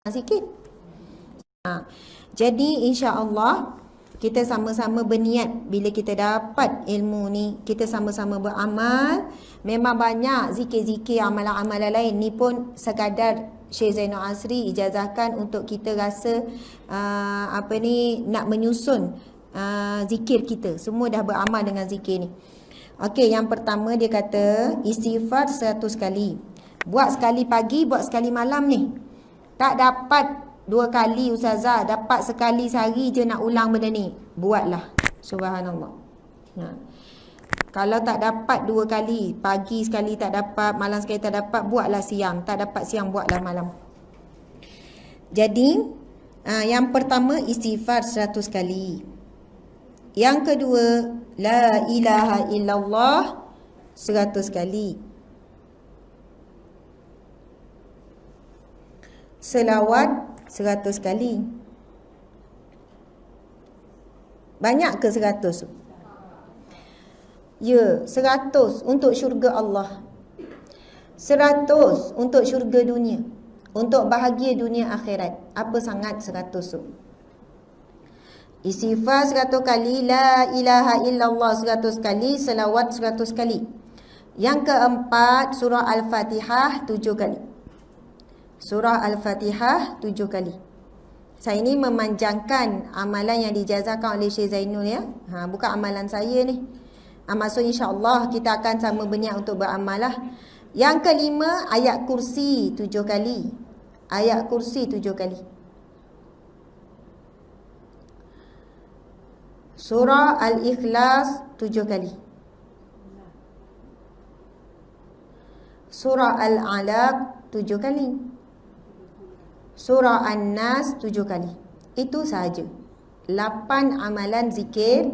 sikit. Jadi insya-Allah kita sama-sama berniat bila kita dapat ilmu ni, kita sama-sama beramal. Memang banyak zikir-zikir, amalan-amalan lain ni pun sekadar Syekh Zainul Asri ijazahkan untuk kita rasa nak menyusun zikir kita. Semua dah beramal dengan zikir ni. Okey, yang pertama dia kata istighfar 100 kali. Buat sekali pagi, buat sekali malam ni. Tak dapat 2 kali ustazah, dapat sekali sehari je nak ulang benda ni. Buatlah. Subhanallah. Kalau tak dapat 2 kali, pagi sekali tak dapat, malam sekali tak dapat, buatlah siang. Tak dapat siang, buatlah malam. Jadi, yang pertama istighfar 100 kali. Yang kedua, la ilaha illallah 100 kali. Selawat 100 kali. Banyak ke 100? Ya, 100 untuk syurga Allah. 100 untuk syurga dunia. Untuk bahagia dunia akhirat. Apa sangat 100 tu? Istighfar 100 kali, la ilaha illallah 100 kali, selawat 100 kali. Yang keempat, surah Al-Fatihah 7 kali. Surah Al-Fatihah 7 kali. Saya ni memanjangkan amalan yang dijazahkan oleh Syekh Zainul ya. Bukan amalan saya ni. Maksud insya-Allah kita akan sama berniat untuk beramal lah. Yang kelima, ayat kursi 7 kali. Ayat kursi 7 kali. Surah Al-Ikhlas 7 kali. Surah Al-Alaq 7 kali. Surah An-Nas 7 kali. Itu sahaja. 8 amalan zikir.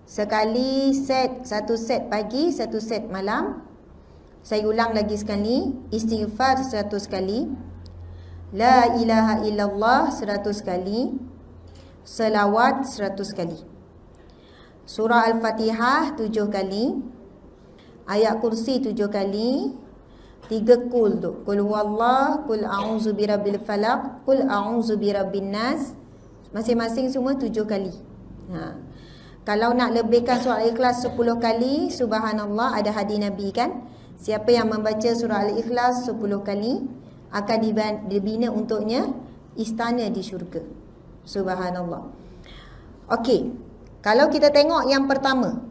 Sekali set, 1 set pagi, 1 set malam. Saya ulang lagi sekali. Istighfar 100 kali. La ilaha illallah 100 kali. Selawat 100 kali. Surah Al-Fatihah 7 kali. Ayat kursi 7 kali. 3 kul tu. Kul huwallah, kul a'udzu birabbil falaq, kul a'udzu birabbin nas. Masing-masing semua 7 kali. Kalau nak lebihkan surah Al-Ikhlas 10 kali, subhanallah, ada hadis Nabi kan. Siapa yang membaca surah Al-Ikhlas 10 kali akan dibina untuknya istana di syurga. Subhanallah. Okey. Kalau kita tengok yang pertama,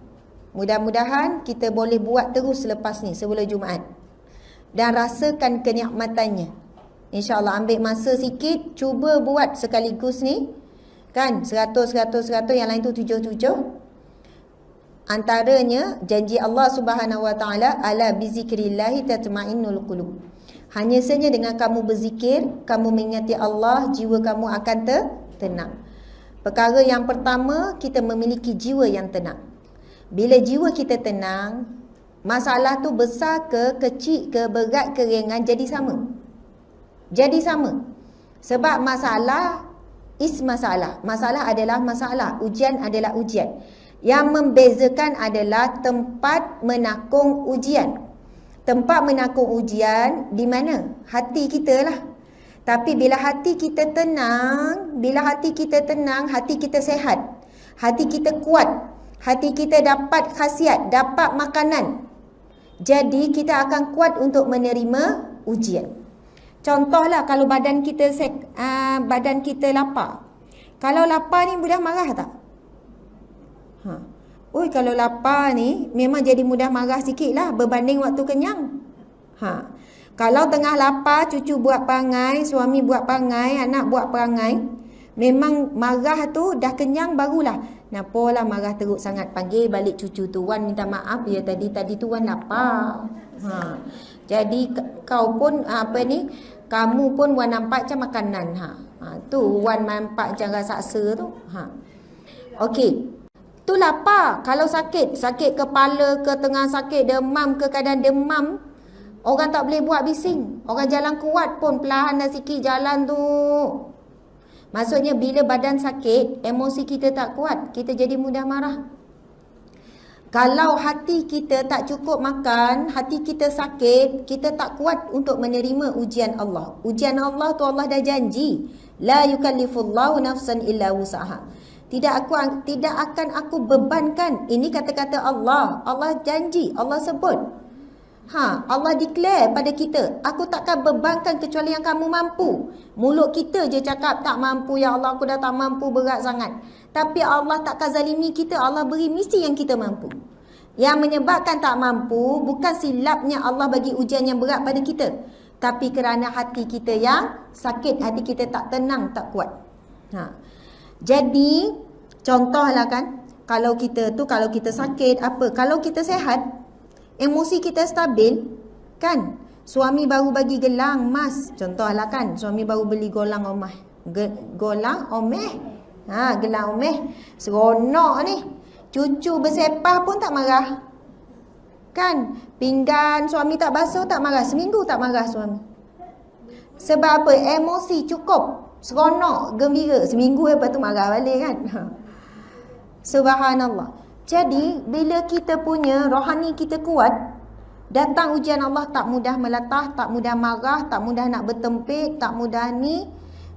mudah-mudahan kita boleh buat terus selepas ni sebelum Jumaat. Dan rasakan kenikmatannya. InsyaAllah ambil masa sikit, cuba buat sekaligus ni. Kan, 100, yang lain tu 7. Antaranya, janji Allah Subhanahu Wa Taala, ala bizikrillahi tatma'innul qulub. Hanya saja dengan kamu berzikir, kamu mengingati Allah, jiwa kamu akan tenang. Perkara yang pertama, kita memiliki jiwa yang tenang. Bila jiwa kita tenang, masalah tu besar ke, kecil ke, berat ke, ringan, jadi sama. Jadi sama. Sebab masalah is masalah. Masalah adalah masalah. Ujian adalah ujian. Yang membezakan adalah tempat menakung ujian. Tempat menakung ujian di mana? Hati kita lah. Tapi bila hati kita tenang, hati kita sehat. Hati kita kuat. Hati kita dapat khasiat, dapat makanan. Jadi kita akan kuat untuk menerima ujian. Contohlah kalau badan kita lapar. Kalau lapar ni mudah marah tak? Kalau lapar ni memang jadi mudah marah sikit lah berbanding waktu kenyang. Kalau tengah lapar, cucu buat perangai, suami buat perangai, anak buat perangai, memang marah tu dah kenyang barulah. Nampalah marah teruk sangat. Panggil balik cucu tu, Wan minta maaf ya tadi tu Wan lapar. Jadi kau pun kamu pun Wan nampak macam makanan. Tu Wan nampak macam raksasa tu. Okey. Tu lapar. Kalau sakit kepala ke, tengah sakit, demam ke, keadaan demam, orang tak boleh buat bising. Orang jalan kuat pun perlahan dah sikit jalan tu. Maksudnya bila badan sakit, emosi kita tak kuat, kita jadi mudah marah. Kalau hati kita tak cukup makan, hati kita sakit, kita tak kuat untuk menerima ujian Allah. Ujian Allah tu Allah dah janji, la yukallifullahu nafsan illa wusaha. Tidak akan aku bebankan. Ini kata-kata Allah. Allah janji, Allah sebut. Allah declare pada kita, aku takkan bebankan kecuali yang kamu mampu. Mulut kita je cakap tak mampu, ya Allah aku dah tak mampu, berat sangat. Tapi Allah takkan zalimi kita, Allah beri misi yang kita mampu. Yang menyebabkan tak mampu bukan silapnya Allah bagi ujian yang berat pada kita, tapi kerana hati kita yang sakit, hati kita tak tenang, tak kuat. Jadi contohlah kan, kalau kita sakit apa, kalau kita sehat, emosi kita stabil kan, suami baru bagi gelang emas, contohlah kan, suami baru beli gelang omeh, gelang omeh, seronok ni, cucu bersepah pun tak marah kan, pinggan suami tak basuh tak marah, seminggu tak marah suami. Sebab apa? Emosi cukup, seronok, gembira, seminggu lepas tu marah balik kan. Subhanallah. Jadi bila kita punya rohani kita kuat, datang ujian Allah tak mudah melatah, tak mudah marah, tak mudah nak bertempik, tak mudah ni.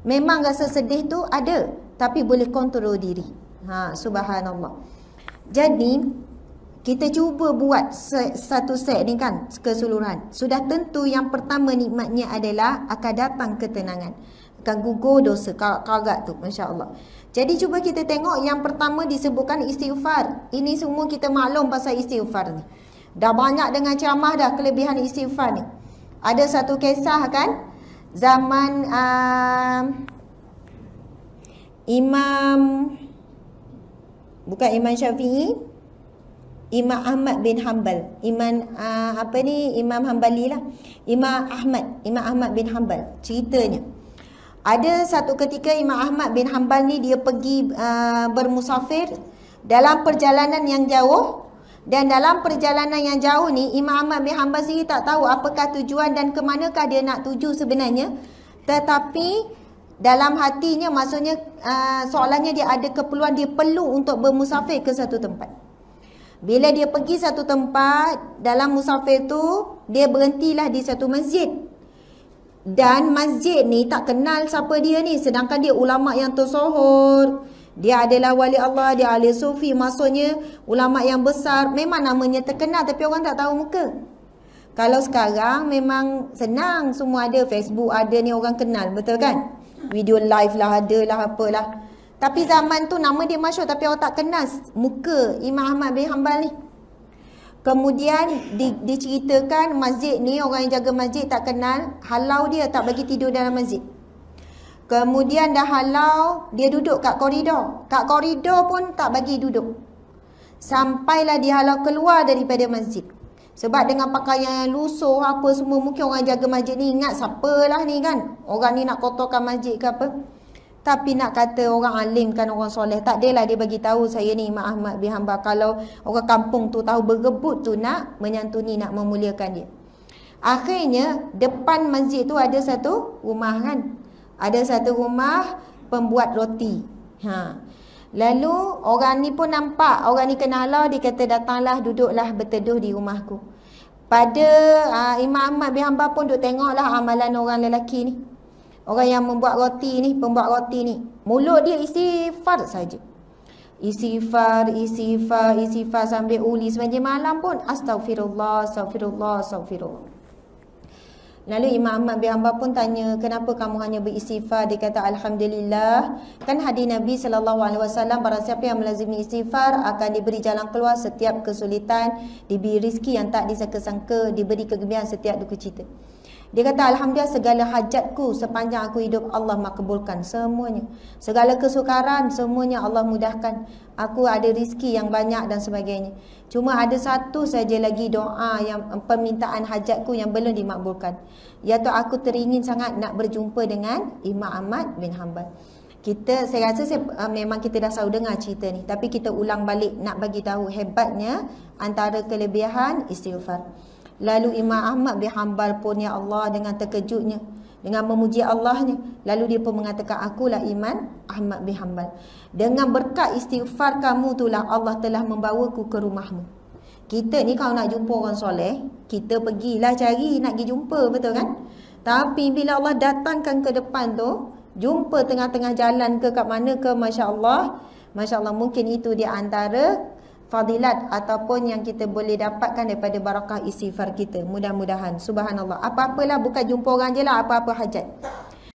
Memang rasa sedih tu ada, tapi boleh kontrol diri. Subhanallah. Jadi kita cuba buat satu set ni kan, keseluruhan. Sudah tentu yang pertama nikmatnya adalah akan datang ketenangan, akan gugur dosa, karat tu, masya-Allah. Jadi cuba kita tengok yang pertama disebutkan istighfar. Ini semua kita maklum pasal istighfar ni. Dah banyak dengan ceramah dah kelebihan istighfar ni. Ada satu kisah kan, zaman bukan Imam Syafi'i, Imam Ahmad bin Hanbal. Imam Hanbali lah. Imam Ahmad bin Hanbal. Ceritanya, ada satu ketika Imam Ahmad bin Hanbal ni dia pergi bermusafir dalam perjalanan yang jauh. Dan dalam perjalanan yang jauh ni, Imam Ahmad bin Hanbal sendiri tak tahu apakah tujuan dan ke manakah dia nak tuju sebenarnya. Tetapi dalam hatinya, maksudnya soalannya dia ada keperluan, dia perlu untuk bermusafir ke satu tempat. Bila dia pergi satu tempat, dalam musafir tu dia berhentilah di satu masjid. Dan masjid ni tak kenal siapa dia ni, sedangkan dia ulama yang tersohor. Dia adalah wali Allah, dia ahli sufi, maksudnya ulama yang besar. Memang namanya terkenal tapi orang tak tahu muka. Kalau sekarang memang senang, semua ada, Facebook ada ni, orang kenal, betul kan? Video live lah ada lah, apalah. Tapi zaman tu nama dia masyhur tapi orang tak kenal muka Imam Ahmad bin Hanbal ni. Kemudian diceritakan masjid ni, orang yang jaga masjid tak kenal, halau dia, tak bagi tidur dalam masjid. Kemudian dah halau, dia duduk kat koridor. Kat koridor pun tak bagi duduk. Sampailah dia halau keluar daripada masjid. Sebab dengan pakaian yang lusuh apa semua, mungkin orang jaga masjid ni ingat siapalah ni kan, orang ni nak kotorkan masjid ke apa. Tapi nak kata orang alim kan, orang soleh, tak adalah dia bagi tahu saya ni Imam Ahmad bin Hanbal. Kalau orang kampung tu tahu, berebut tu nak menyantuni, nak memuliakan dia. Akhirnya depan masjid tu ada satu rumah kan. Ada satu rumah pembuat roti. Lalu orang ni pun nampak, orang ni kenal lah, dia kata datanglah, duduklah berteduh di rumahku. Pada Imam Ahmad bin Hanbal pun duk tengoklah amalan orang lelaki ni. Orang yang membuat roti ni, pembuat roti ni, mulut dia istighfar saja. Istighfar sambil uli sepanjang malam pun astagfirullah. Lalu Imam Ahmad bin Hanbal pun tanya, kenapa kamu hanya beristighfar? Dia kata alhamdulillah, kan hadis Nabi SAW, barang siapa yang melazimi istighfar akan diberi jalan keluar setiap kesulitan, diberi rezeki yang tak disangka-sangka, diberi kegembiraan setiap duka cita. Dia kata alhamdulillah, segala hajatku sepanjang aku hidup Allah makbulkan semuanya. Segala kesukaran semuanya Allah mudahkan. Aku ada rezeki yang banyak dan sebagainya. Cuma ada satu saja lagi doa yang permintaan hajatku yang belum dimakbulkan, iaitu aku teringin sangat nak berjumpa dengan Imam Ahmad bin Hanbal. Saya rasa memang kita dah selalu dengar cerita ni, tapi kita ulang balik nak bagi tahu hebatnya antara kelebihan istighfar. Lalu Imam Ahmad bin Hanbal pun, ya Allah, dengan terkejutnya, dengan memuji Allahnya, lalu dia pun mengatakan, akulah Imam Ahmad bin Hanbal. Dengan berkat istighfar kamu itulah Allah telah membawaku ke rumahmu. Kita ni kalau nak jumpa orang soleh, kita pergilah cari nak pergi jumpa, betul kan? Tapi bila Allah datangkan ke depan tu, jumpa tengah-tengah jalan ke kat mana ke, Masya Allah, mungkin itu di antara fadilat ataupun yang kita boleh dapatkan daripada barakah istighfar kita. Mudah-mudahan, subhanallah. Apa-apalah, bukan jumpa orang je lah, apa-apa hajat.